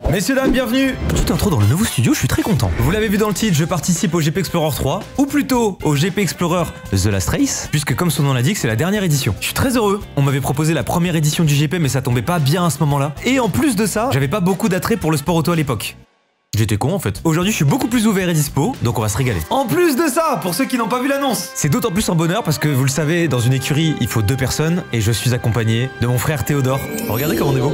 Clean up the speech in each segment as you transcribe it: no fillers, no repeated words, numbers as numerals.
Messieurs, dames, bienvenue. Petite intro dans le nouveau studio, je suis très content. Vous l'avez vu dans le titre, je participe au GP Explorer 3, ou plutôt au GP Explorer The Last Race, puisque comme son nom l'indique, c'est la dernière édition. Je suis très heureux. On m'avait proposé la première édition du GP, mais ça tombait pas bien à ce moment-là. Et en plus de ça, j'avais pas beaucoup d'attrait pour le sport auto à l'époque. J'étais con en fait. Aujourd'hui, je suis beaucoup plus ouvert et dispo, donc on va se régaler. En plus de ça, pour ceux qui n'ont pas vu l'annonce, c'est d'autant plus un bonheur parce que vous le savez, dans une écurie, il faut 2 personnes et je suis accompagné de mon frère Théodore. Regardez comme on est beau.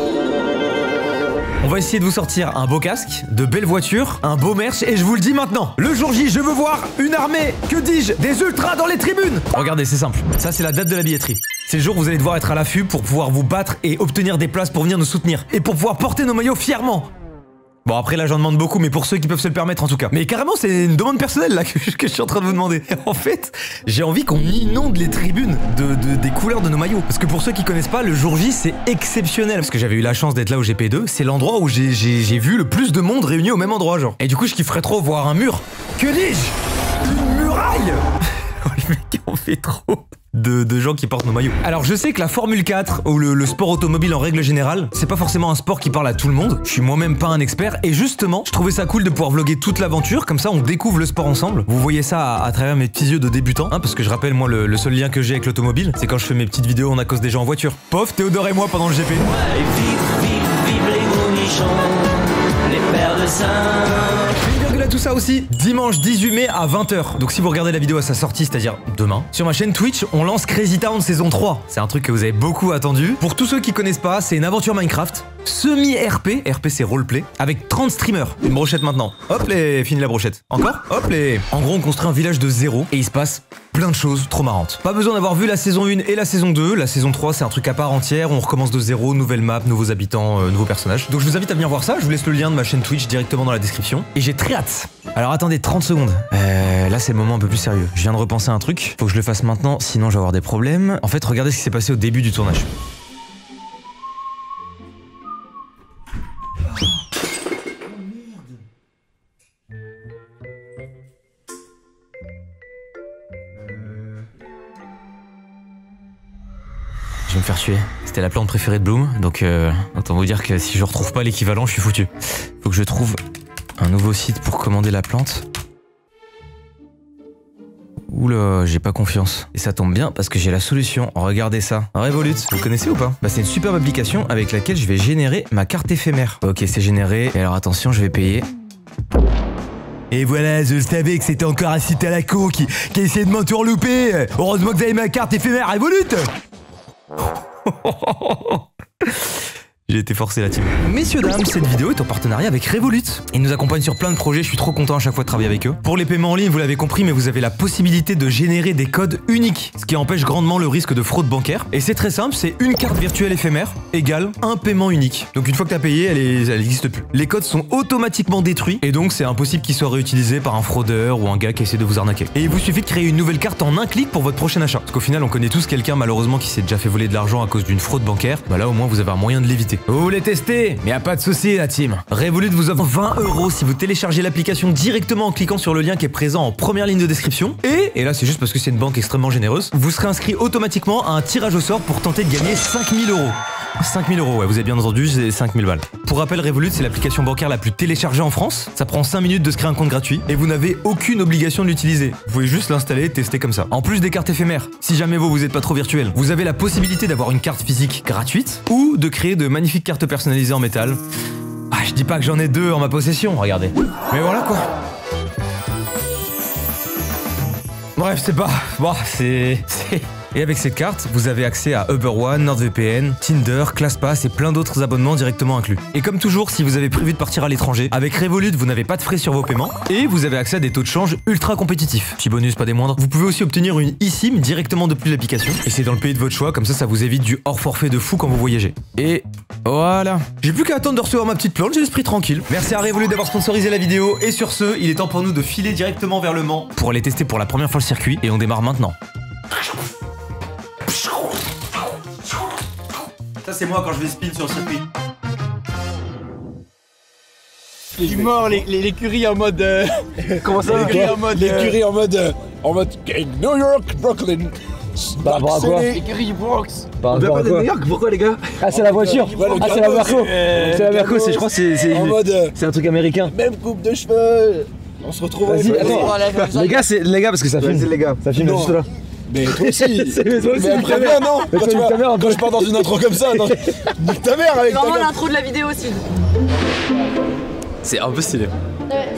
On va essayer de vous sortir un beau casque, de belles voitures, un beau merch et je vous le dis maintenant, le jour J, je veux voir une armée, que dis-je, des ultras dans les tribunes. Regardez, c'est simple. Ça, c'est la date de la billetterie. C'est le jour où vous allez devoir être à l'affût pour pouvoir vous battre et obtenir des places pour venir nous soutenir et pour pouvoir porter nos maillots fièrement. Bon après là j'en demande beaucoup mais pour ceux qui peuvent se le permettre en tout cas. Mais carrément c'est une demande personnelle là que je suis en train de vous demander. En fait j'ai envie qu'on inonde les tribunes des couleurs de nos maillots. Parce que pour ceux qui connaissent pas, le jour J c'est exceptionnel. Parce que j'avais eu la chance d'être là au GP2. C'est l'endroit où j'ai vu le plus de monde réuni au même endroit genre. Et du coup je kifferais trop voir un mur. Que dis-je? Une muraille. Les mecs on fait trop de gens qui portent nos maillots. Alors je sais que la Formule 4 ou le sport automobile en règle générale, c'est pas forcément un sport qui parle à tout le monde. Je suis moi-même pas un expert et justement, je trouvais ça cool de pouvoir vlogger toute l'aventure, comme ça on découvre le sport ensemble. Vous voyez ça à travers mes petits yeux de débutant, hein, parce que je rappelle moi le seul lien que j'ai avec l'automobile, c'est quand je fais mes petites vidéos on accose des gens en voiture. Pof, Théodore et moi pendant le GP. Ouais, vive les gros nichons, les pères de Saint. À tout ça aussi, dimanche 18 mai à 20h. Donc si vous regardez la vidéo à sa sortie, c'est-à-dire demain, sur ma chaîne Twitch, on lance Crazy Town saison 3. C'est un truc que vous avez beaucoup attendu. Pour tous ceux qui connaissent pas, c'est une aventure Minecraft, semi-RP, RP c'est roleplay, avec 30 streamers. Une brochette maintenant. Hop les, fini la brochette. Encore? Hop les. En gros, on construit un village de zéro et il se passe plein de choses trop marrantes. Pas besoin d'avoir vu la saison 1 et la saison 2. La saison 3, c'est un truc à part entière. On recommence de zéro, nouvelle map, nouveaux habitants, nouveaux personnages. Donc je vous invite à venir voir ça. Je vous laisse le lien de ma chaîne Twitch directement dans la description. Et j'ai très hâte. Alors attendez 30 secondes. Là, c'est le moment un peu plus sérieux. Je viens de repenser à un truc. Faut que je le fasse maintenant, sinon je vais avoir des problèmes. En fait, regardez ce qui s'est passé au début du tournage. Je vais me faire tuer. C'était la plante préférée de Bloom, donc autant vous dire que si je retrouve pas l'équivalent, je suis foutu. Faut que je trouve un nouveau site pour commander la plante. Oula, j'ai pas confiance. Et ça tombe bien parce que j'ai la solution. Regardez ça. Revolut, vous connaissez ou pas? Bah c'est une superbe application avec laquelle je vais générer ma carte éphémère. Ok, c'est généré. Et alors attention, je vais payer. Et voilà, je savais que c'était encore un site à la con qui essayait de m'entourlouper. Heureusement que vous avez ma carte éphémère Revolut. J'ai été forcé la team. Messieurs, dames, cette vidéo est en partenariat avec Revolut. Ils nous accompagnent sur plein de projets, je suis trop content à chaque fois de travailler avec eux. Pour les paiements en ligne, vous l'avez compris, mais vous avez la possibilité de générer des codes uniques, ce qui empêche grandement le risque de fraude bancaire. Et c'est très simple, c'est une carte virtuelle éphémère égale un paiement unique. Donc une fois que t'as payé, elle n'existe plus. Les codes sont automatiquement détruits, et donc c'est impossible qu'ils soient réutilisés par un fraudeur ou un gars qui essaie de vous arnaquer. Et il vous suffit de créer une nouvelle carte en un clic pour votre prochain achat. Parce qu'au final, on connaît tous quelqu'un malheureusement qui s'est déjà fait voler de l'argent à cause d'une fraude bancaire. Bah là au moins vous avez un moyen de l'éviter. Vous voulez tester? Mais y a pas de souci la team. Revolut vous offre 20 € si vous téléchargez l'application directement en cliquant sur le lien qui est présent en première ligne de description. Et là c'est juste parce que c'est une banque extrêmement généreuse, vous serez inscrit automatiquement à un tirage au sort pour tenter de gagner 5000 €. 5000 €, ouais, vous avez bien entendu, c'est 5000 balles. Pour rappel, Revolut, c'est l'application bancaire la plus téléchargée en France. Ça prend 5 minutes de se créer un compte gratuit et vous n'avez aucune obligation de l'utiliser. Vous pouvez juste l'installer et tester comme ça. En plus des cartes éphémères, si jamais vous êtes pas trop virtuel, vous avez la possibilité d'avoir une carte physique gratuite ou de créer de magnifiques cartes personnalisées en métal. Ah, je dis pas que j'en ai 2 en ma possession, regardez. Mais voilà quoi. Bref, c'est pas... Bon, c'est... Et avec cette carte, vous avez accès à Uber One, NordVPN, Tinder, ClassPass et plein d'autres abonnements directement inclus. Et comme toujours, si vous avez prévu de partir à l'étranger, avec Revolut, vous n'avez pas de frais sur vos paiements et vous avez accès à des taux de change ultra compétitifs. Petit bonus, pas des moindres. Vous pouvez aussi obtenir une eSIM directement depuis l'application et c'est dans le pays de votre choix, comme ça vous évite du hors forfait de fou quand vous voyagez. Et voilà. J'ai plus qu'à attendre de recevoir ma petite plante, j'ai l'esprit tranquille. Merci à Revolut d'avoir sponsorisé la vidéo et sur ce, il est temps pour nous de filer directement vers le Mans pour aller tester pour la première fois le circuit et on démarre maintenant. Ça c'est moi quand je vais spin sur le circuit. Tu mords l'écurie en mode... Comment ça? L'écurie en mode... New York, Brooklyn. Par rapport à quoi? L'écurie Bronx. Par rapport à quoi? Pourquoi les gars? Ah, c'est la voiture. Ah, c'est la Merco. C'est la Merco, je crois que c'est en mode un truc américain. même coupe de cheveux. On se retrouve. Vas-y, attends. Les gars, parce que ça filme. Vas-y les gars. Ça filme juste là. Mais toi aussi. Mais toi aussi, Mais après bien non. Mais Quand, toi, nique ta mère un peu. quand je pars dans une intro comme ça, non. Nique ta mère avec ta Vraiment gueule. l'intro de la vidéo aussi. C'est un peu stylé.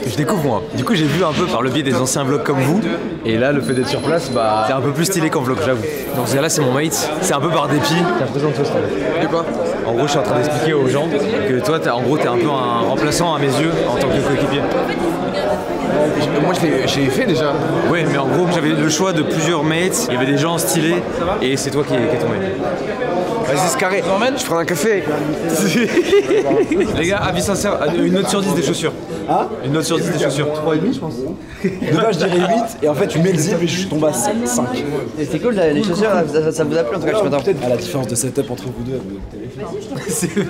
Je découvre moi. Du coup j'ai vu un peu par le biais des anciens vlogs comme vous. Et là le fait d'être sur place, bah c'est un peu plus stylé qu'en vlog, j'avoue. Donc là c'est mon mate, c'est un peu par dépit. Présente-toi, s'il te plaît. De quoi? En gros je suis en train d'expliquer aux gens que toi en gros t'es un peu un remplaçant à mes yeux en tant que coéquipier. Moi j'ai fait déjà. Oui mais en gros j'avais le choix de plusieurs mates, il y avait des gens stylés et c'est toi qui est tombé. Vas-y c'est carré. Je prends un café. Les gars, avis sincère, une note sur 10 des chaussures. Hein? Une note sur 10 des chaussures. 3,5 je pense. De base je dirais 8 et en fait tu mets le zip et je tombe à 5. C'est cool les chaussures, ça vous a plu en tout cas, je suis content. À la différence de setup entre vous deux. C'est vrai.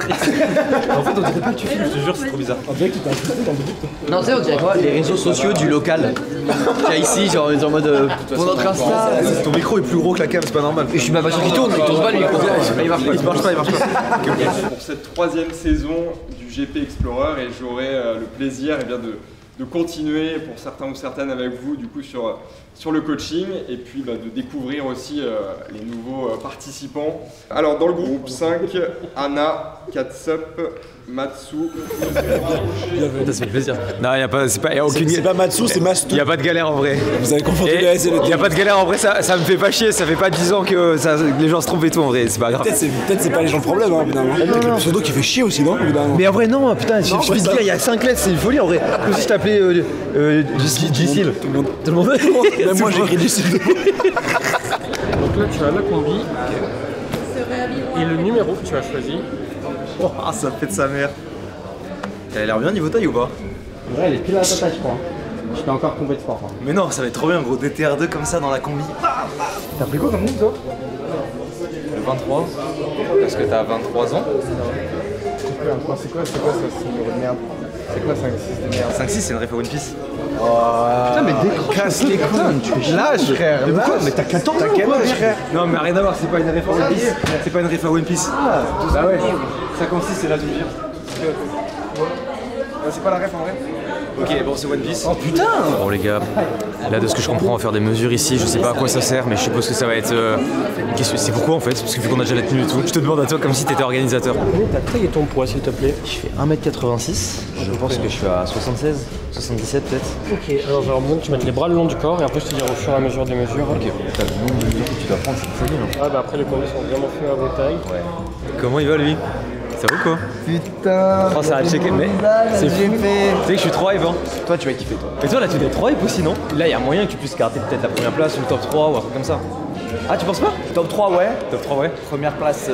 En fait on dirait pas que tu filmes, je te jure, c'est trop bizarre. On dirait que tu t'es incrusté dans le but. Non, tu sais, on dirait quoi? Les réseaux sociaux du local. Qu'il y a ici, genre en mode pour notre Insta. Ton micro est plus gros que la cam, c'est pas normal. Et je suis ma voiture qui tourne, il tourne pas lui. Il marche pas, Il marche pas. Pour cette 3e saison du GP Explorer et j'aurai le plaisir de continuer pour certains ou certaines avec vous du coup sur le coaching et puis de découvrir aussi les nouveaux participants. Alors dans le groupe 5, Anna, Katsup, Matsu. Ça fait plaisir. Non, y a pas, y a aucune. C'est pas Matsu, c'est Mastou. Y a pas de galère en vrai. Vous avez confondu Et le S et le T. y a pas de galère en vrai, ça me fait pas chier, ça fait pas 10 ans que les gens se trompent et tout en vrai, c'est pas grave. Peut-être c'est pas les gens le problème, hein, évidemment. Peut-être le pseudo qui fait chier aussi, non, évidemment. Mais en vrai, non, putain, je suis de dire, il y a 5 lettres, c'est une folie en vrai. Comme si je t'appelais Gisile. Tout le monde. Tout le monde. Même moi j'ai écrit Gisile. Donc là, tu as la combi et le numéro que tu as choisi. Oh, ça fait de sa mère. Elle a l'air bien niveau taille ou pas? Ouais, elle est pile à la taille, je crois. Je fais encore combat de sport. Mais non, ça va être trop bien, gros DTR2 comme ça dans la combi. T'as pris quoi comme move toi? Le 23, parce que t'as 23 ans. C'est quoi ça, ce numéro de merde? C'est quoi 5-6 de merde? 5-6, c'est une ref à One Piece. Putain, mais casse les couilles, tu es lâche, frère. Mais pourquoi? Mais t'as 14 ans, T'as quel âge, frère? Non, mais rien à voir, c'est pas une ref à One Piece. C'est pas une ref à One Piece. Bah ouais, 56, c'est la deuxième. C'est pas la ref en vrai? Ok, bon, c'est One Piece. Oh putain! Bon, les gars, là, de ce que je comprends, on va faire des mesures ici. Je sais pas à quoi ça sert, mais je suppose que ça va être. C'est pourquoi en fait? Parce que vu qu'on a déjà la tenue et tout, je te demande à toi comme si t'étais organisateur. Ta taille et ton poids, s'il te plaît. Je fais 1m86, je pense que je suis à 76, 77 peut-être. Ok, alors j'aurais besoin que tu mettes les bras le long du corps et après je te dirai au fur et à mesure des mesures. Ok, t'as le nombre de mesures que tu dois prendre, c'est une folie, non? Ah bah après les combis sont vraiment faits à vos tailles. Ouais. Comment il va lui? Ça va ou quoi? Putain! Oh, ça a checké, mais c'est fou. Tu sais que je suis trop hype, hein? Toi tu vas kiffer toi. Et toi là tu dois être trop hype aussi, non? Là il y a moyen que tu puisses garder peut-être la première place ou le top 3 ou un truc comme ça. Ah tu penses pas? Top 3 ouais. Top 3 ouais. Première place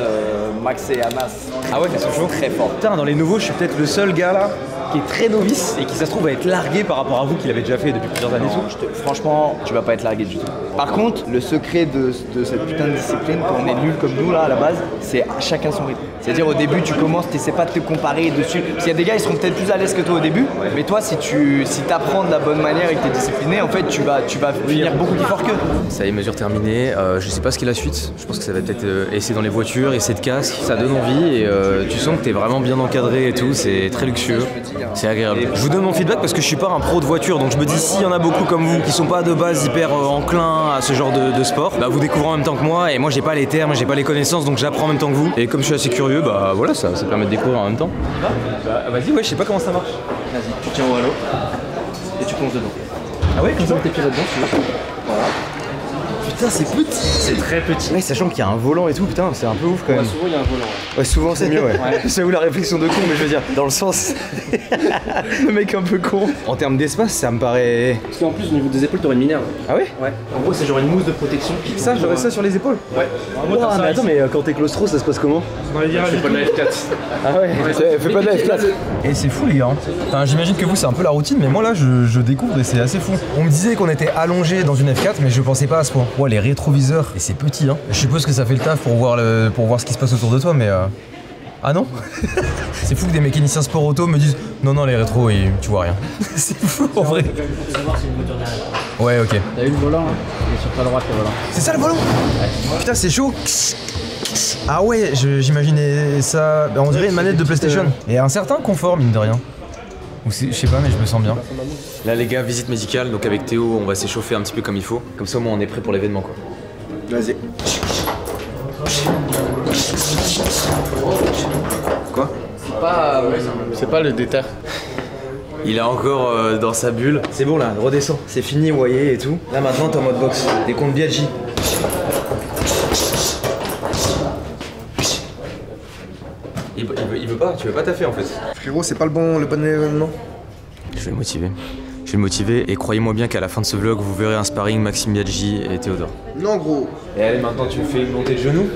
Max et Amas. Ah ouais, ils sont chauds. Très fort. Putain, dans les nouveaux, je suis peut-être le seul gars là qui est très novice et qui ça se trouve va être largué par rapport à vous qui l'avez déjà fait depuis plusieurs années. Franchement, tu vas pas être largué du tout. Par contre, le secret de cette putain de discipline, quand on est nul comme nous là à la base, c'est chacun son rythme. C'est-à-dire au début tu commences, tu essaies pas de te comparer dessus. Parce qu'il y a des gars ils seront peut-être plus à l'aise que toi au début, mais toi si t'apprends de la bonne manière et que t'es discipliné, en fait tu vas finir beaucoup plus fort qu'eux. Ça y est, mesure terminée. Je sais pas ce qu'est la suite. Je pense que ça va peut-être essayer dans les voitures, essayer de casque. Ça donne envie et tu sens que t'es vraiment bien encadré et tout. C'est très luxueux. C'est agréable. Je vous donne mon feedback parce que je suis pas un pro de voiture, donc je me dis s'il y en a beaucoup comme vous qui sont pas de base hyper enclins à ce genre de sport, bah vous découvrez en même temps que moi et moi j'ai pas les termes, j'ai pas les connaissances, donc j'apprends en même temps que vous. Et comme je suis assez curieux, bah voilà, ça permet de découvrir en même temps. Bah vas-y, ouais, je sais pas comment ça marche. Vas-y, tu tiens au halo et tu plonges dedans. Ah ouais, comme ça? Tes pieds là-dedans, tu veux. Voilà. Putain, c'est petit. C'est très petit. Ouais, sachant qu'il y a un volant et tout, putain, c'est un peu ouf quand même. Souvent il y a un volant. Ouais, souvent c'est mieux, ouais. J'avoue la réflexion de con, mais je veux dire, dans le sens. Le mec un peu con. En termes d'espace, ça me paraît. Parce qu'en plus au niveau des épaules t'aurais une minerve. Ah ouais? Ouais. En gros c'est genre une mousse de protection qui. Ça, j'aurais ça sur les épaules? Ouais. En gros, Ah, mais attends, mais quand t'es claustro, ça se passe comment? on va dire, je fais pas de la F4. Ah ouais, fais pas de la F4. Et c'est fou les gars. Enfin, j'imagine que vous c'est un peu la routine, mais moi là je découvre et c'est assez fou. On me disait qu'on était allongé dans une F4, mais je pensais pas à ce point. Ouais, les rétroviseurs, et c'est petit hein. Je suppose que ça fait le taf pour voir ce qui se passe autour de toi, mais Ah non? C'est fou que des mécaniciens sport auto me disent non non les rétros tu vois rien. C'est fou en vrai. Ouais ok. T'as eu le volant là? Il est sur ta droite le volant. C'est ça le volant? Ouais. Putain c'est chaud. Ah ouais j'imaginais ça. On dirait une manette de PlayStation. Et un certain confort mine de rien. Ou je sais pas mais je me sens bien. Là les gars, visite médicale, donc avec Théo on va s'échauffer un petit peu comme il faut. Comme ça au moins on est prêt pour l'événement quoi. Vas-y. Quoi? C'est pas le déter. Il est encore dans sa bulle. C'est bon là, redescends. C'est fini, voyez et tout. Là maintenant t'es en mode boxe. Des comptes BLJ. Il veut pas, tu veux pas taffer en fait. Frérot, c'est pas le bon événement. Je vais le motiver. Je vais le motiver et croyez-moi bien qu'à la fin de ce vlog, vous verrez un sparring Maxime Biaggi et Théodore. Non gros. Et allez, maintenant tu me fais une montée de genoux.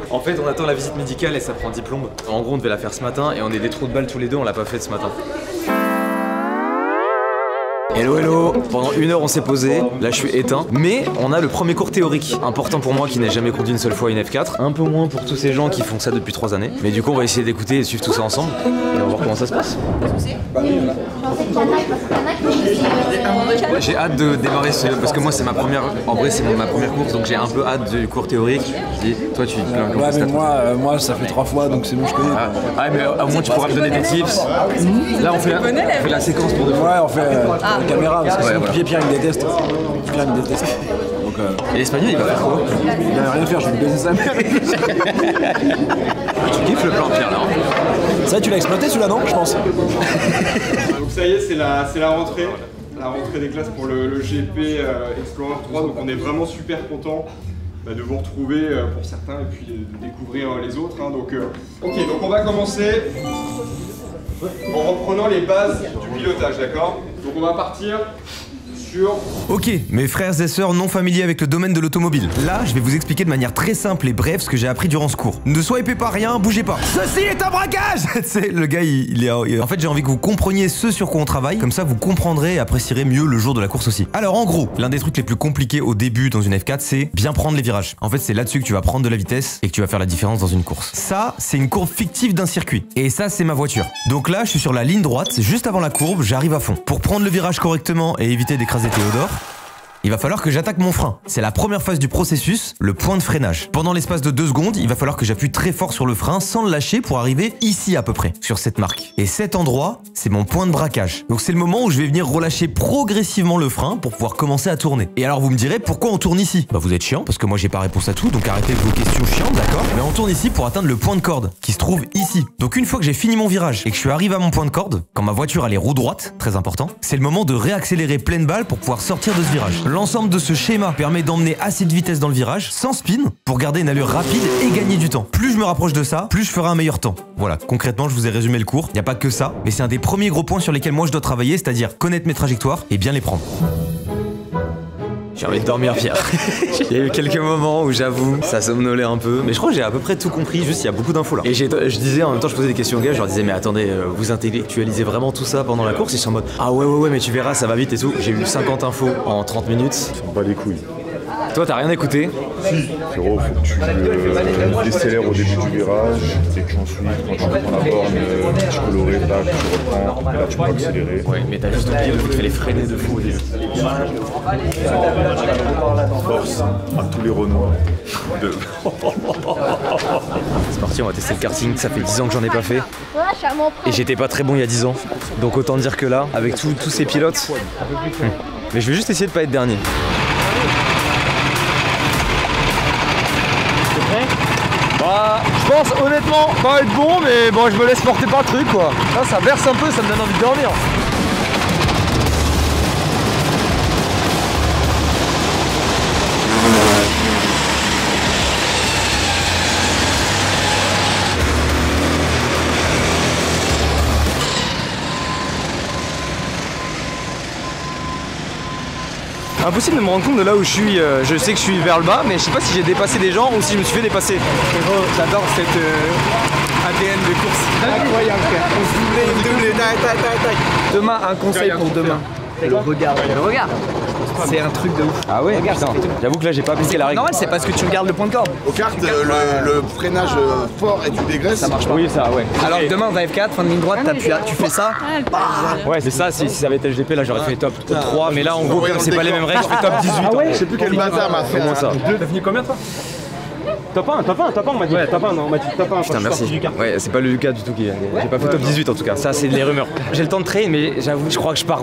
En fait, on attend la visite médicale et ça prend 10 plombes. En gros, on devait la faire ce matin et on est des trous de balles tous les deux, on l'a pas fait ce matin. Hello hello. Pendant 1 heure on s'est posé, là je suis éteint. Mais on a le premier cours théorique, important pour moi qui n'ai jamais conduit une seule fois une F4. Un peu moins pour tous ces gens qui font ça depuis 3 années. Mais du coup on va essayer d'écouter et suivre tout ça ensemble. Et on va voir comment ça se passe. J'ai hâte de démarrer ce... Parce que moi c'est ma première... En vrai c'est ma première course donc j'ai un peu hâte du cours théorique. Et toi tu... Ouais mais moi ça fait 3 fois donc c'est bon je connais. Ah mais au moins tu pourras me donner des tips. Là on fait la séquence pour 2 fois. Ouais on fait la caméra parce que sinon Pierre il me déteste. Pierre il me déteste. Donc, et l'espagnol il va faire quoi? Il va rien faire, je vais lui baiser sa mère. Tu kiffes le plan Pierre là hein? Ça tu l'as exploité celui-là non je pense. Donc ça y est, c'est la rentrée. La rentrée des classes pour le GP Explorer 3. Donc on est vraiment super content de vous retrouver pour certains et puis de découvrir les autres. Hein. Donc, ok, donc on va commencer en reprenant les bases du pilotage, d'accord? Donc on va partir sur... Ok, mes frères et sœurs non familiers avec le domaine de l'automobile. Là, je vais vous expliquer de manière très simple et brève ce que j'ai appris durant ce cours. Ne swipez pas rien, bougez pas. Ceci est un braquage. C'est le gars, il est... En fait, j'ai envie que vous compreniez ce sur quoi on travaille. Comme ça, vous comprendrez et apprécierez mieux le jour de la course aussi. Alors, en gros, l'un des trucs les plus compliqués au début dans une F4, c'est bien prendre les virages. En fait, c'est là-dessus que tu vas prendre de la vitesse et que tu vas faire la différence dans une course. Ça, c'est une courbe fictive d'un circuit. Et ça, c'est ma voiture. Donc là, je suis sur la ligne droite, juste avant la courbe, j'arrive à fond. Pour prendre le virage correctement et éviter d'écraser Théodore, il va falloir que j'attaque mon frein. C'est la première phase du processus, le point de freinage. Pendant l'espace de 2 secondes, il va falloir que j'appuie très fort sur le frein sans le lâcher pour arriver ici à peu près, sur cette marque. Et cet endroit, c'est mon point de braquage. Donc c'est le moment où je vais venir relâcher progressivement le frein pour pouvoir commencer à tourner. Et alors vous me direz, pourquoi on tourne ici? Bah vous êtes chiant, parce que moi j'ai pas réponse à tout, donc arrêtez vos questions chiantes, d'accord? Mais on tourne ici pour atteindre le point de corde, qui se trouve ici. Donc une fois que j'ai fini mon virage et que je suis arrivé à mon point de corde, quand ma voiture a les roues droites, très important, c'est le moment de réaccélérer pleine balle pour pouvoir sortir de ce virage. L'ensemble de ce schéma permet d'emmener assez de vitesse dans le virage, sans spin, pour garder une allure rapide et gagner du temps. Plus je me rapproche de ça, plus je ferai un meilleur temps. Voilà, concrètement, je vous ai résumé le cours. Il n'y a pas que ça, mais c'est un des premiers gros points sur lesquels moi je dois travailler, c'est-à-dire connaître mes trajectoires et bien les prendre. J'ai envie de dormir, Pierre. Il y a eu quelques moments où j'avoue, ça somnolait un peu, mais je crois que j'ai à peu près tout compris, juste il y a beaucoup d'infos là. Et je disais en même temps, je posais des questions aux gars, je leur disais mais attendez, vous intellectualisez vraiment tout ça pendant la course? Ils sont en mode ah ouais mais tu verras, ça va vite et tout. J'ai eu 50 infos en 30 minutes. Pas les couilles. Toi, t'as rien écouté? Si. Frérot, faut que tu décélères au début du virage et que ensuite, quand tu prends la borne, tu coloré, tac, tu reprends, et là tu peux accélérer. Ouais, mais t'as juste oublié le fait qu'il fallait freiner de fou au début. Force à tous les Renois. C'est parti, on va tester le karting, ça fait 10 ans que j'en ai pas fait. Et j'étais pas très bon il y a 10 ans. Donc autant dire que là, avec tous ces pilotes... Mais je vais juste essayer de pas être dernier. Bah, je pense honnêtement pas être bon, mais bon, je me laisse porter par le truc quoi. Là, ça verse un peu, ça me donne envie de dormir. Impossible de me rendre compte de là où je suis. Je sais que je suis vers le bas, mais je sais pas si j'ai dépassé des gens ou si je me suis fait dépasser. J'adore cette ADN de course. Incroyable frère. On se doublait, tac. Demain, un conseil pour demain. Le regard. C'est un truc de ouf. Ah ouais, putain. J'avoue que là j'ai pas appliqué la règle. Normal, c'est parce que tu regardes le point de corde. Aux cartes, le freinage fort et tu dégraisses. Ça marche pas. Oui, ça, ouais. Alors demain on va F4, fin de ligne droite, tu fais ça. Ouais, c'est ça, si ça avait été LGP, là j'aurais fait top 3, mais là en gros, comme c'est pas les mêmes règles, je fais top 18. Ah ouais, je sais plus quel bazar m'a fait. Comment ça? T'as fini combien toi? Top 1, on m'a dit. Ouais, top 1, non, on m'a dit top 1. Putain, merci. Ouais, c'est pas le Lucas du tout qui. J'ai pas fait top 18 en tout cas, ça c'est des rumeurs. J'ai le temps de train, mais j'avoue, je crois que je pars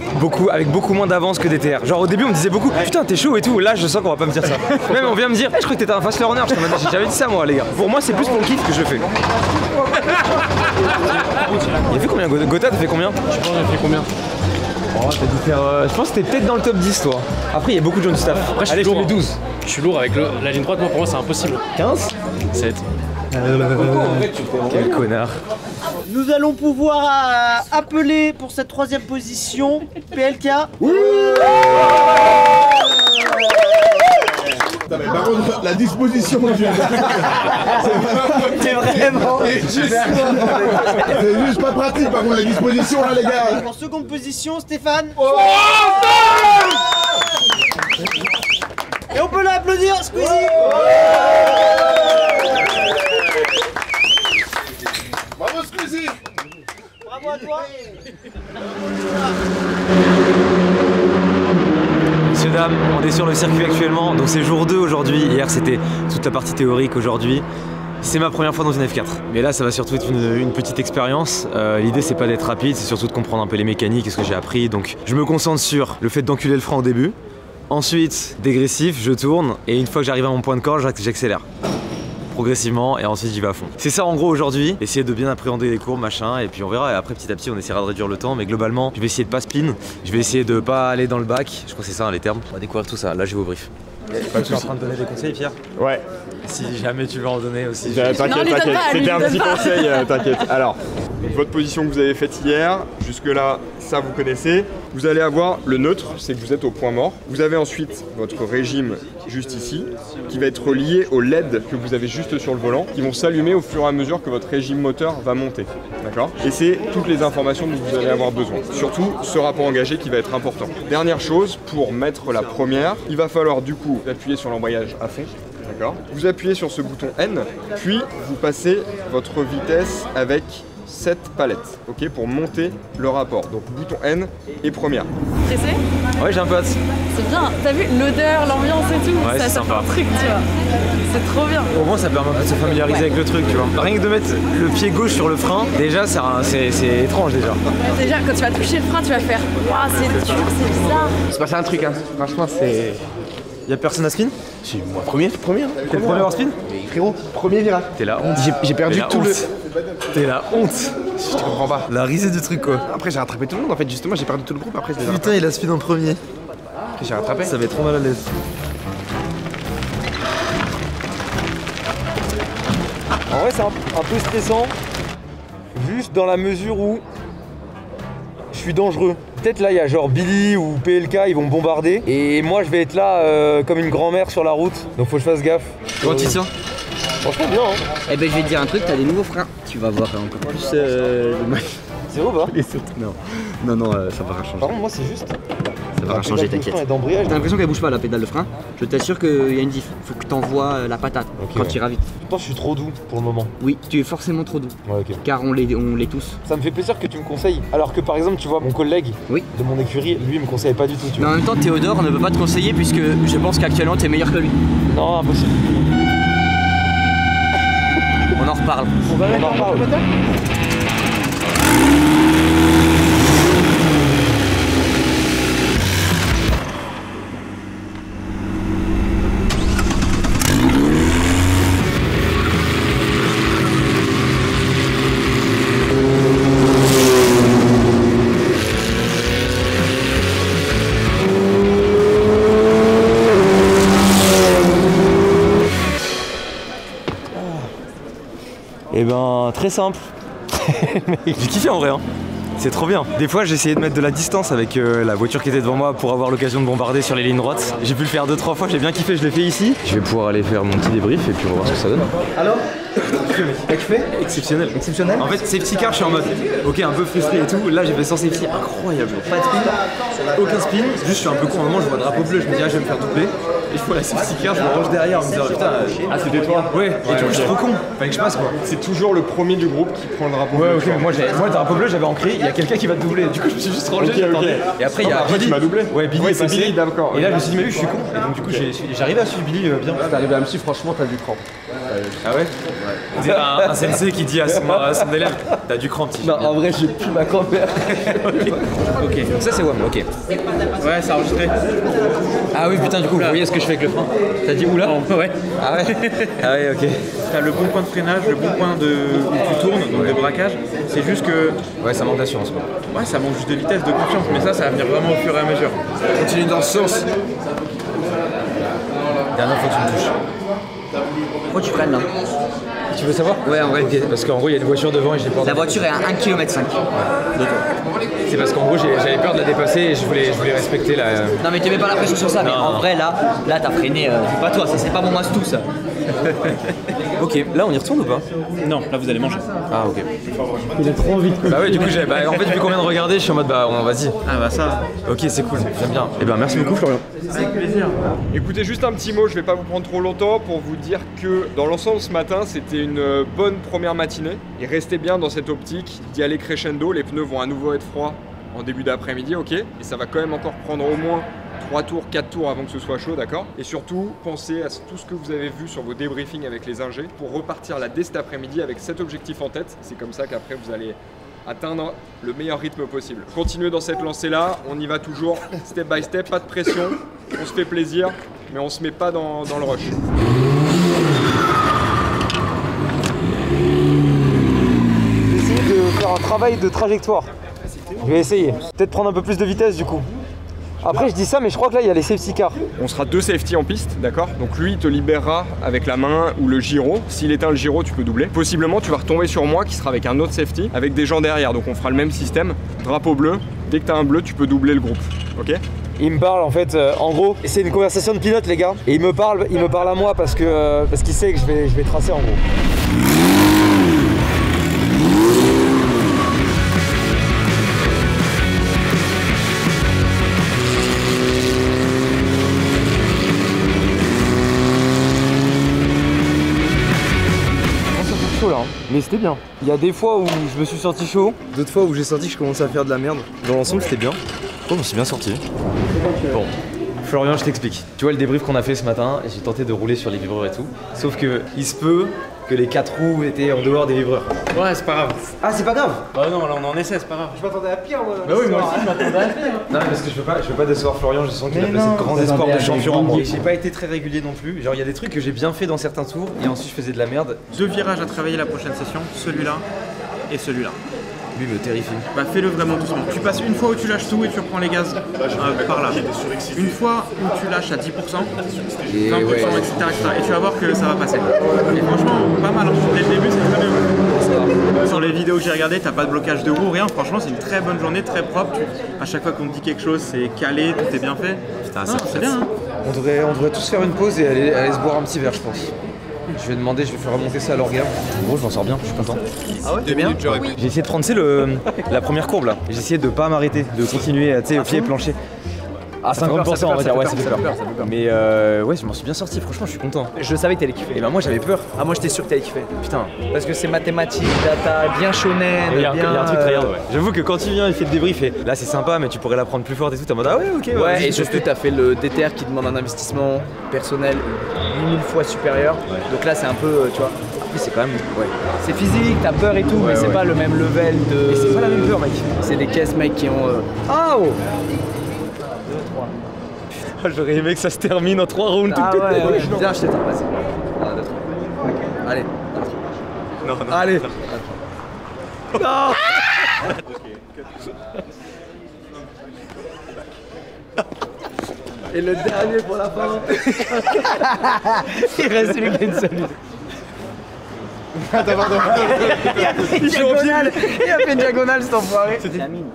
avec beaucoup moins d'avance que DTR. Genre au début, on me disait beaucoup, putain, t'es chaud et tout. Là, je sens qu'on va pas me dire ça. Même on vient me dire, je crois que t'étais un fast runner. J'ai jamais dit ça, moi, les gars. Pour moi, c'est plus pour le kiff que je le fais. Il a fait combien, Gotha, t'as fait combien? Je pense que j'ai fait combien? Oh, t'as dû faire. Je pense que t'es peut-être dans le top 10, toi. Après, il y a beaucoup de gens du staff. Après, je suis lourd. 12. Je suis lourd avec la ligne droite, moi pour moi c'est impossible. 15 7. Quel connard. Nous allons pouvoir appeler pour cette troisième position PLK. Par contre, la disposition du. C'est vraiment. C'est juste pas pratique, par contre, la disposition là, les gars. En seconde position, Stéphane. Et on peut l'applaudir, Squeezie. Bravo, Squeezie. Bravo à toi. Messieurs, dames, on est sur le circuit actuellement, donc c'est jour 2 aujourd'hui. Hier c'était toute la partie théorique, aujourd'hui c'est ma première fois dans une F4. Mais là ça va surtout être une petite expérience. L'idée c'est pas d'être rapide, c'est surtout de comprendre un peu les mécaniques et ce que j'ai appris. Donc je me concentre sur le fait d'enculer le frein au début. Ensuite, dégressif, je tourne et une fois que j'arrive à mon point de corde, j'accélère. Progressivement et ensuite j'y vais à fond. C'est ça en gros aujourd'hui, essayer de bien appréhender les courbes, machin, et puis on verra, et après petit à petit on essaiera de réduire le temps, mais globalement je vais essayer de pas spin, je vais essayer de pas aller dans le bac, je crois que c'est ça les termes. On va découvrir tout ça, là je vais au brief. Tu es en train de donner des conseils, Pierre? Ouais. Si jamais tu veux en donner aussi. T'inquiète, c'était un petit conseil, t'inquiète. Alors, votre position que vous avez faite hier, jusque-là, ça vous connaissez. Vous allez avoir le neutre, c'est que vous êtes au point mort. Vous avez ensuite votre régime juste ici, qui va être lié aux LED que vous avez juste sur le volant, qui vont s'allumer au fur et à mesure que votre régime moteur va monter. D'accord? Et c'est toutes les informations dont vous allez avoir besoin. Surtout, ce rapport engagé qui va être important. Dernière chose, pour mettre la première, il va falloir du coup appuyer sur l'embrayage à fond. D'accord. Vous appuyez sur ce bouton N, puis vous passez votre vitesse avec cette palette, ok, pour monter le rapport. Donc bouton N et première. Pressé? Ouais, j'ai un peu hâte. C'est bien, t'as vu l'odeur, l'ambiance et tout, ouais, ça fait un truc, tu vois. C'est trop bien. Au moins ça permet de se familiariser avec le truc, tu vois. Rien que de mettre le pied gauche sur le frein, déjà c'est étrange déjà. Déjà quand tu vas toucher le frein, tu vas faire waouh, c'est dur, c'est bizarre. C'est passé un truc, hein. Franchement, c'est. Y'a personne à spin? Si, moi, premier. T'es le premier à avoir spin? Mais frérot, premier virage. T'es la honte. J'ai perdu tout le. T'es la honte. Je te comprends pas. La risée du truc quoi. Après, j'ai rattrapé tout le monde en fait, justement, j'ai perdu tout le groupe. Après, putain, il a spin en premier. Après, j'ai rattrapé. Ça avait trop mal à l'aise. En vrai, c'est un peu stressant. Juste dans la mesure où je suis dangereux. Peut-être là il y a genre Billy ou PLK, ils vont me bombarder et moi je vais être là comme une grand-mère sur la route, donc faut que je fasse gaffe. Comment tu te sens? Franchement bien hein. Eh ben je vais te dire un truc, t'as des nouveaux freins. Tu vas voir encore plus le match. C'est vrai ou pas? Non, ça va rien changer. Par contre moi c'est juste. Ça va rien changer, t'inquiète. T'as l'impression qu'elle bouge pas la pédale de frein. Je t'assure qu'il y a une diff. Faut que t'envoies la patate quand tu iras vite. Je pense que je suis trop doux pour le moment. Oui, tu es forcément trop doux. Ouais, ok. Car on l'est tous. Ça me fait plaisir que tu me conseilles. Alors que par exemple, tu vois, mon collègue de mon écurie, lui, il me conseillait pas du tout. Tu vois. Mais en même temps, Théodore ne peut pas te conseiller puisque je pense qu'actuellement t'es meilleur que lui. Non, impossible. On en reparle. On en reparle. Et ben très simple. J'ai kiffé en vrai hein. C'est trop bien. Des fois j'ai essayé de mettre de la distance avec la voiture qui était devant moi pour avoir l'occasion de bombarder sur les lignes droites. J'ai pu le faire 2-3 fois, j'ai bien kiffé, je l'ai fait ici. Je vais pouvoir aller faire mon petit débrief et puis on va voir ce que ça donne. Alors, T'as kiffé? Exceptionnel. Exceptionnel. En fait, safety car, je suis en mode, ok, un peu frustré et tout. Là, j'ai fait sans safety, incroyable. Pas de spin, aucun spin. Juste, je suis un peu con. À un moment, je vois drapeau bleu, je me dis, ah, je vais me faire doubler. Et je vois la safety car, je me range derrière en me disant, putain. Ah, c'était toi? Ouais, et du coup, je suis trop con. Fallait que je passe quoi. C'est toujours le premier du groupe qui prend le drapeau bleu. Ouais, ok, mais moi, le drapeau bleu, j'avais ancré, il y a quelqu'un qui va te doubler. Du coup, je me suis juste rangé, j'attendais. Et après, il y a Billy. Tu m'as doublé? Ouais, Billy. C'est Billy, d'accord. Et là, je me suis dit, mais oui, je suis con. Et donc, du coup, j'arrive à suivre Billy bien. T'es arrivé à me suivre, franchement, t'as du cran. Ah ouais? Un sensei qui dit à son élève, t'as du cran, petit. Non, en vrai, j'ai plus ma grand-mère. Ok, donc ça c'est WAM, ok. Ouais, ça a enregistré. Ah oui, putain, du coup, vous voyez ce que je fais avec le frein? T'as dit oula? Ouais. Ah ouais? Ah ouais, ok. T'as le bon point de freinage, le bon point où tu tournes, donc de braquage. C'est juste que. Ouais, ça manque d'assurance quoi. Ouais, ça manque juste de vitesse, de confiance, mais ça va venir vraiment au fur et à mesure. Continue dans ce sens. Dernière fois que tu me touches. Pourquoi tu freines là? Tu veux savoir? Ouais, en vrai, parce qu'en gros, il y a une voiture devant et j'ai peur. La voiture est à 1,5 km. C'est parce qu'en gros, j'avais peur de la dépasser et je voulais respecter la. Non, mais tu mets pas la pression sur ça, mais en vrai, là t'as freiné. Pas toi, ça c'est pas mon mastou ça. Ok, là on y retourne ou pas? Non, là vous allez manger. Ah, ok. Il est trop vite. Bah ouais, du coup, en fait, vu qu'on vient de regarder, je suis en mode bah, vas-y. Ah bah ça. Ok, c'est cool, j'aime bien. Et ben, merci beaucoup, Florian. Avec plaisir. Écoutez, juste un petit mot, je vais pas vous prendre trop longtemps pour vous dire que dans l'ensemble ce matin, c'était une bonne première matinée. Et restez bien dans cette optique d'y aller crescendo, les pneus vont à nouveau être froids en début d'après-midi, ok? Et ça va quand même encore prendre au moins 3 tours, 4 tours avant que ce soit chaud, d'accord? Et surtout, pensez à tout ce que vous avez vu sur vos débriefings avec les ingés pour repartir là dès cet après-midi avec cet objectif en tête. C'est comme ça qu'après vous allez atteindre le meilleur rythme possible. Continuez dans cette lancée-là, on y va toujours step by step, pas de pression, on se fait plaisir, mais on se met pas dans le rush. Essayer de faire un travail de trajectoire. Je vais essayer. Peut-être prendre un peu plus de vitesse du coup. Après je dis ça mais je crois que là il y a les safety cars. On sera 2 safety en piste, d'accord? Donc lui il te libérera avec la main ou le gyro. S'il éteint le gyro tu peux doubler. Possiblement tu vas retomber sur moi qui sera avec un autre safety avec des gens derrière. Donc on fera le même système. Drapeau bleu, dès que tu as un bleu tu peux doubler le groupe. Ok? Il me parle en fait, en gros, c'est une conversation de pilote les gars. Et il me parle à moi parce qu'il sait que je vais tracer en gros. Chaud là, hein. Mais c'était bien. Il y a des fois où je me suis senti chaud, d'autres fois où j'ai senti que je commençais à faire de la merde. Dans l'ensemble c'était bien. Je me suis bien sorti. Bon, Florian, je t'explique. Tu vois le débrief qu'on a fait ce matin, j'ai tenté de rouler sur les vibreurs et tout. Sauf que il se peut que les 4 roues étaient en dehors des vibreurs. Ouais, c'est pas grave. Ah, c'est pas grave? Bah non, là on est en essai, c'est pas grave. Je m'attendais à pire moi. Bah oui, moi aussi je m'attendais à pire. Non, parce que je veux pas décevoir Florian, je sens qu'il a placé de grands espoirs de champion en moi. J'ai pas été très régulier non plus. Genre, il y a des trucs que j'ai bien fait dans certains tours et ensuite je faisais de la merde. 2 virages à travailler la prochaine session, celui-là et celui-là. Lui me terrifie. Bah fais-le vraiment doucement. Tu passes une fois où tu lâches tout et tu reprends les gaz par là. Une fois où tu lâches à 10%, 20%, etc., Et tu vas voir que ça va passer. Et franchement, pas mal. Dès le début, c'est très bien. Sur les vidéos que j'ai regardées, t'as pas de blocage de roue, rien. Franchement, c'est une très bonne journée, très propre. À chaque fois qu'on te dit quelque chose, c'est calé, tout est bien fait. Putain, c'est bien. Hein. On devrait tous faire une pause et aller se boire un petit verre, je pense. Je vais demander, je vais faire remonter ça à l'orga. En gros, je m'en sors bien, je suis content. Ah ouais, t'es bien? Oui. J'ai essayé de prendre, la première courbe là. J'ai essayé de pas m'arrêter, de continuer, tu sais, au pied plancher. À 50% on va dire, ouais, ça fait peur. Mais ouais, je m'en suis bien sorti, franchement, je suis content. Je savais que t'allais kiffer. Et bah, moi j'avais peur. Ah, moi j'étais sûr que t'allais kiffer. Putain. Parce que c'est mathématique, data, bien shonen. Il y a un truc très ouais. J'avoue que quand tu viens, il fait le débrief et là c'est sympa, mais tu pourrais la prendre plus forte et tout. T'es en mode ah ouais, ok. Ouais, et surtout t'as fait le DTR qui demande un investissement personnel 8000 fois supérieur. Ouais. Donc là c'est un peu, tu vois. Puis c'est quand même. Ouais. C'est physique, t'as peur et tout, mais c'est pas le même level de. Et c'est pas la même peur, mec. C'est des caisses, mec, qui ont. Oh! J'aurais aimé que ça se termine en 3 rounds tout de suite. Ouais, viens, je t'éteins, vas-y. 1, 2, 3. Allez. Non. Allez. Non. Et le dernier pour la fin. Il reste lui qui a une seule. Attends. Il a fait une diagonale, cet enfoiré. C'était la mine.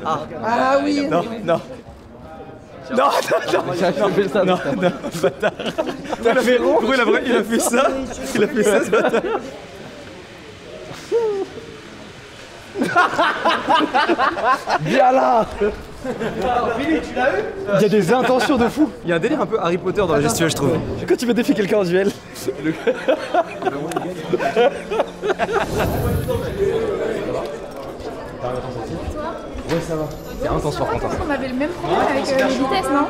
Ah oui. Non. Non, non, bâtard. Il a fait ça. Il a fait ça, ce bâtard. Viens là. Il y a des intentions de fou. Il y a un délire un peu Harry Potter dans la gestuelle, je trouve. Quand tu veux défier quelqu'un en duel. Ouais, ça va. C'est intense par contre. On avait le même problème avec les vitesses, non?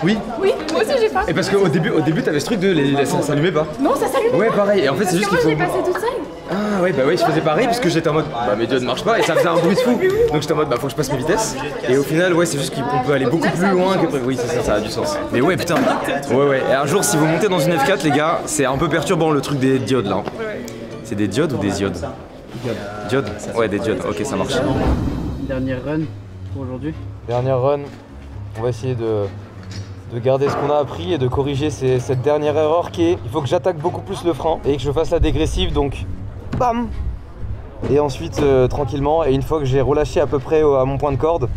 Oui. Oui, moi aussi j'ai faim. Et parce qu'au début t'avais ce truc de ça s'allumait pas. Non, ça s'allumait. Ouais, pareil. Et en fait, c'est juste qu'il moi faut. je l'ai passé toute seule. Ah ouais, bah ouais, je faisais pareil parce que j'étais en mode bah mes dieux ne marchent pas et ça faisait un bruit de fou. Donc j'étais en mode bah faut que je passe mes vitesses. Et au final, ouais, c'est juste qu'on peut aller beaucoup plus loin que prévu. Oui, c'est ça, ça a du sens. Mais ouais, putain. Ouais. Et un jour, si vous montez dans une F4, les gars, c'est un peu perturbant le truc des diodes là. C'est des diodes ou des iodes? Diodes. Ouais, des diodes. Ok, ça marche. Dernière run pour aujourd'hui. Dernière run, on va essayer de garder ce qu'on a appris et de corriger cette dernière erreur qui est il faut que j'attaque beaucoup plus le frein et que je fasse la dégressive, donc bam. Et ensuite tranquillement, et une fois que j'ai relâché à peu près à mon point de corde,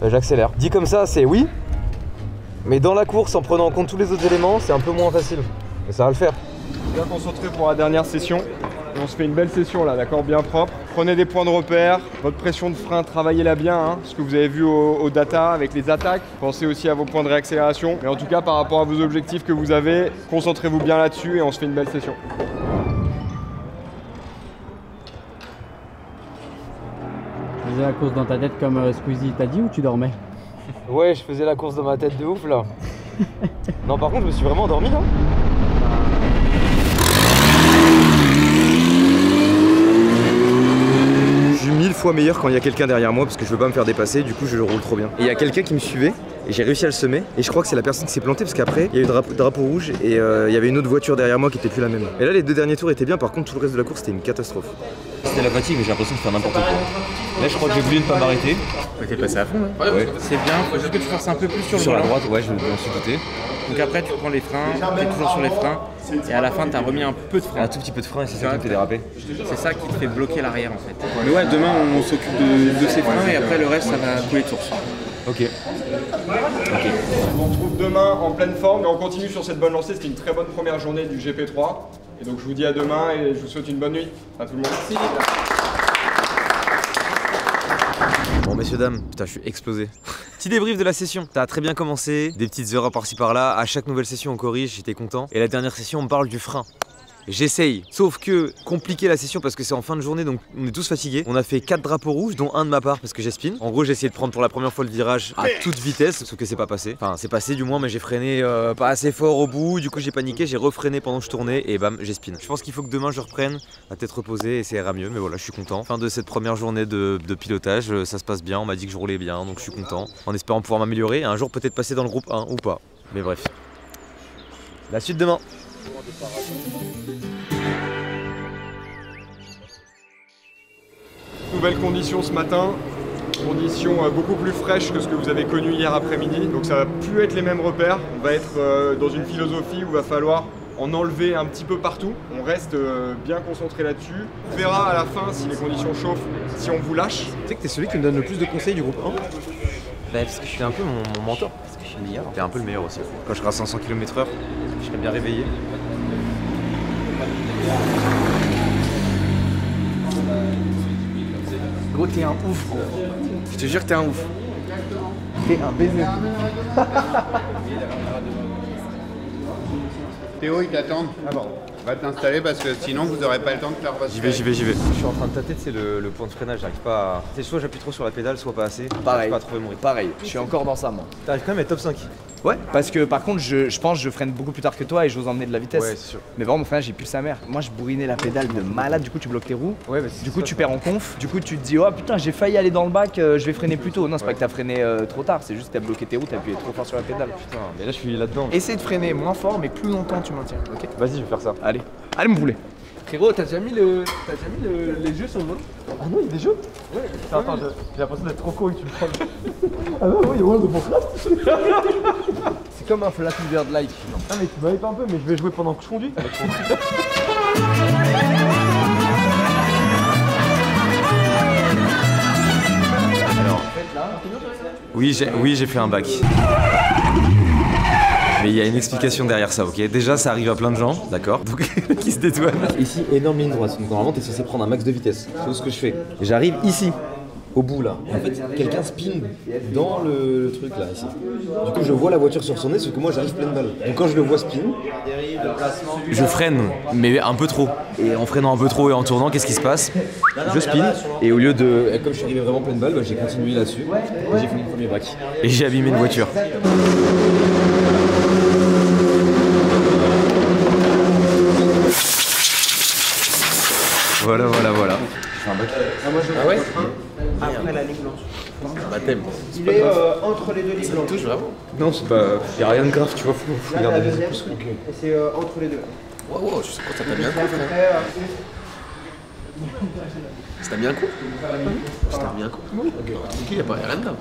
j'accélère. Dit comme ça, c'est oui, mais dans la course en prenant en compte tous les autres éléments, c'est un peu moins facile, mais ça va le faire. Bien concentré pour la dernière session. Et on se fait une belle session là, d'accord, bien propre. Prenez des points de repère, votre pression de frein, travaillez-la bien, hein, ce que vous avez vu au data avec les attaques. Pensez aussi à vos points de réaccélération. Mais en tout cas, par rapport à vos objectifs que vous avez, concentrez-vous bien là-dessus et on se fait une belle session. Tu faisais la course dans ta tête comme Squeezie t'a dit ou tu dormais? Ouais, je faisais la course dans ma tête de ouf là. Non, par contre, je me suis vraiment endormi là. Je suis 1000 fois meilleur quand il y a quelqu'un derrière moi parce que je veux pas me faire dépasser, du coup je le roule trop bien. Et il y a quelqu'un qui me suivait et j'ai réussi à le semer et je crois que c'est la personne qui s'est plantée parce qu'après il y a eu le drapeau rouge et il y avait une autre voiture derrière moi qui était plus la même. Et là les deux derniers tours étaient bien, par contre tout le reste de la course c'était une catastrophe. C'était la fatigue mais j'ai l'impression de faire n'importe quoi. Là je crois que j'ai voulu ne pas m'arrêter. Ouais, t'es passé à fond là. Ouais. C'est bien, faut juste que tu forces un peu plus sur le volant. Sur la droite, ouais, je m'en suis douté. Donc après tu prends les freins, t'es toujours sur les freins et à la fin t'as remis un peu de frein. Un tout petit peu de frein et c'est ça qui me fait déraper. C'est ça qui te fait bloquer l'arrière en fait. Mais ouais, demain on s'occupe de ces freins et après le reste ça va couler de source. Ok. On se retrouve demain en pleine forme et on continue sur cette bonne lancée. C'était une très bonne première journée du GP3. Et donc je vous dis à demain et je vous souhaite une bonne nuit à tout le monde. Merci. Bon messieurs dames, putain je suis explosé. Petit débrief de la session, ça a très bien commencé, des petites erreurs par-ci par-là, à chaque nouvelle session on corrige, j'étais content. Et la dernière session on me parle du frein. J'essaye, sauf que compliqué la session parce que c'est en fin de journée donc on est tous fatigués. On a fait 4 drapeaux rouges dont un de ma part parce que j'ai spin. En gros j'ai essayé de prendre pour la première fois le virage à toute vitesse, sauf que c'est pas passé. Enfin c'est passé du moins mais j'ai freiné pas assez fort au bout, du coup j'ai paniqué, j'ai refreiné pendant que je tournais et bam j'ai spin. Je pense qu'il faut que demain je reprenne à tête reposée et ça ira mieux, mais voilà je suis content. Fin de cette première journée de pilotage, ça se passe bien, on m'a dit que je roulais bien donc je suis content. En espérant pouvoir m'améliorer et un jour peut-être passer dans le groupe 1 ou pas. Mais bref. La suite demain. Nouvelles conditions ce matin, conditions beaucoup plus fraîches que ce que vous avez connu hier après-midi. Donc ça va plus être les mêmes repères, on va être dans une philosophie où il va falloir en enlever un petit peu partout. On reste bien concentré là-dessus. On verra à la fin si les conditions chauffent, si on vous lâche. Tu sais que t'es celui qui me donne le plus de conseils du groupe 1 ? Bah parce que je suis un peu mon mentor, parce que je suis le meilleur. T'es un peu le meilleur aussi. Quand je serai à 500 km/h, je serai bien réveillé. Gros, t'es un ouf, gros. Je te jure, t'es un ouf. T'es un baiser. Théo, il t'attend. Ah bon. Va t'installer parce que sinon vous n'aurez pas le temps de faire votre. J'y vais. Je suis en train de tâter, c'est le point de freinage, j'arrive pas à. C'est soit j'appuie trop sur la pédale, soit pas assez. Pareil. Pas à trouver mon rythme. Pareil, je suis encore dans ça moi. T'arrives quand même à être top 5. Ouais, parce que par contre, je pense que je freine beaucoup plus tard que toi et j'ose emmener de la vitesse. Ouais, c'est sûr. Mais vraiment, mon freinage, j'ai plus sa mère. Moi, je bourrinais la pédale de malade, du coup, tu bloques tes roues. Ouais, bah, du coup, tu perds en conf. Du coup, tu te dis, oh putain, j'ai failli aller dans le bac, je vais freiner plus tôt. Non, c'est pas que t'as freiné trop tard, c'est juste que t'as bloqué tes roues, t'as appuyé trop fort sur la pédale. Putain, mais là, je suis là-dedans. Essaye de freiner moins fort, mais plus longtemps tu maintiens, ok? Vas-y, je vais faire ça. Allez, allez, me rouler. Frérot, t'as déjà mis les jeux sur le volant? Ah non, il y a des jeux? Ouais. Attends, j'ai l'impression d'être trop con et que tu me parles. Ah non, ouais, il y a moins de bon flat. C'est comme un Flappy Bird like. Ah mais tu m'avais pas un peu, mais je vais jouer pendant que je conduis. Alors, oui, j'ai fait un bac. Mais il y a une explication derrière ça, ok? Déjà, ça arrive à plein de gens, d'accord? Donc, qui se détournent. Ici, énorme ligne droite. Donc, normalement, t'es censé prendre un max de vitesse. C'est ce que je fais. Et j'arrive ici, au bout là. En fait, quelqu'un spin dans le truc là, ici. Du coup, je vois la voiture sur son nez, sauf que moi, j'arrive pleine balle. Donc, quand je le vois spin, je freine, mais un peu trop. Et en freinant un peu trop et en tournant, qu'est-ce qui se passe? Je spin, et au lieu de. Comme je suis arrivé vraiment pleine balle, bah, j'ai continué là-dessus. Et j'ai fait mon premier bac. Et j'ai abîmé une voiture. Voilà. Ah ouais. Après la ligne blanche. Baptême. Il est entre les deux lignes blanches. Touche vraiment? Non, c'est pas. Y'a rien de grave, tu vois, faut Là, regarder. la deuxième, et c'est entre les deux. Wow, je sais pas, t'as mis un coup, frère. T'as mis un coup? T'as mis un coup? Ok, y'a rien de grave.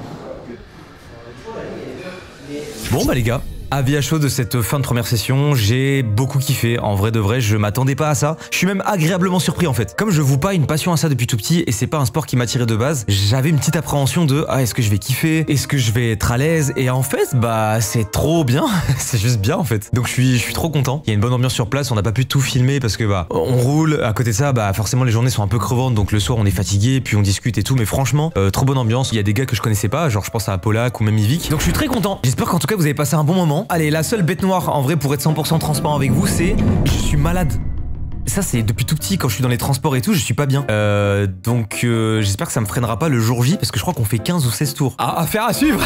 Bon bah les gars, avis à chaud de cette fin de première session, j'ai beaucoup kiffé, en vrai de vrai, je m'attendais pas à ça. Je suis même agréablement surpris en fait. Comme je voue pas une passion à ça depuis tout petit et c'est pas un sport qui m'attirait de base, j'avais une petite appréhension de ah est-ce que je vais kiffer, est-ce que je vais être à l'aise, et en fait bah c'est trop bien, c'est juste bien en fait. Donc je suis trop content, il y a une bonne ambiance sur place, on n'a pas pu tout filmer parce que bah on roule, à côté de ça bah forcément les journées sont un peu crevantes donc le soir on est fatigué puis on discute et tout, mais franchement trop bonne ambiance, il y a des gars que je connaissais pas, genre je pense à Polak ou même Yvick, donc je suis très content. J'espère qu'en tout cas vous avez passé un bon moment. Allez, la seule bête noire en vrai pour être 100% transparent avec vous, c'est je suis malade. Ça c'est depuis tout petit, quand je suis dans les transports et tout, je suis pas bien. Donc j'espère que ça me freinera pas le jour J parce que je crois qu'on fait 15 ou 16 tours. Ah, affaire à suivre.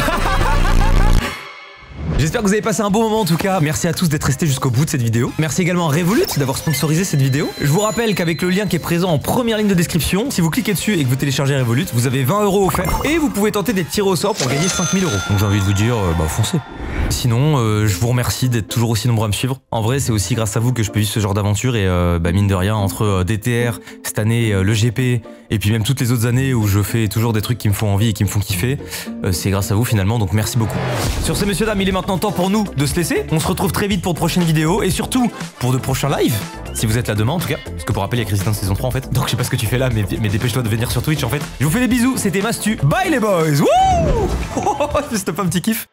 J'espère que vous avez passé un bon moment en tout cas. Merci à tous d'être restés jusqu'au bout de cette vidéo. Merci également à Revolut d'avoir sponsorisé cette vidéo. Je vous rappelle qu'avec le lien qui est présent en première ligne de description, si vous cliquez dessus et que vous téléchargez Revolut, vous avez 20 € offerts et vous pouvez tenter d'être tiré au sort pour gagner 5000 €. Donc j'ai envie de vous dire, bah foncez. Sinon, je vous remercie d'être toujours aussi nombreux à me suivre. En vrai, c'est aussi grâce à vous que je peux vivre ce genre d'aventure et bah mine de rien, entre DTR, cette année, le GP et puis même toutes les autres années où je fais toujours des trucs qui me font envie et qui me font kiffer, c'est grâce à vous finalement, donc merci beaucoup. Sur ce, messieurs, dames, il est maintenant temps pour nous de se laisser. On se retrouve très vite pour de prochaines vidéos et surtout pour de prochains lives. Si vous êtes là demain en tout cas, parce que pour rappel il y a Christian de saison 3 en fait. Donc je sais pas ce que tu fais là, mais dépêche-toi de venir sur Twitch en fait. Je vous fais des bisous, c'était Mastu. Bye les boys. Wouh. C'était pas un petit kiff.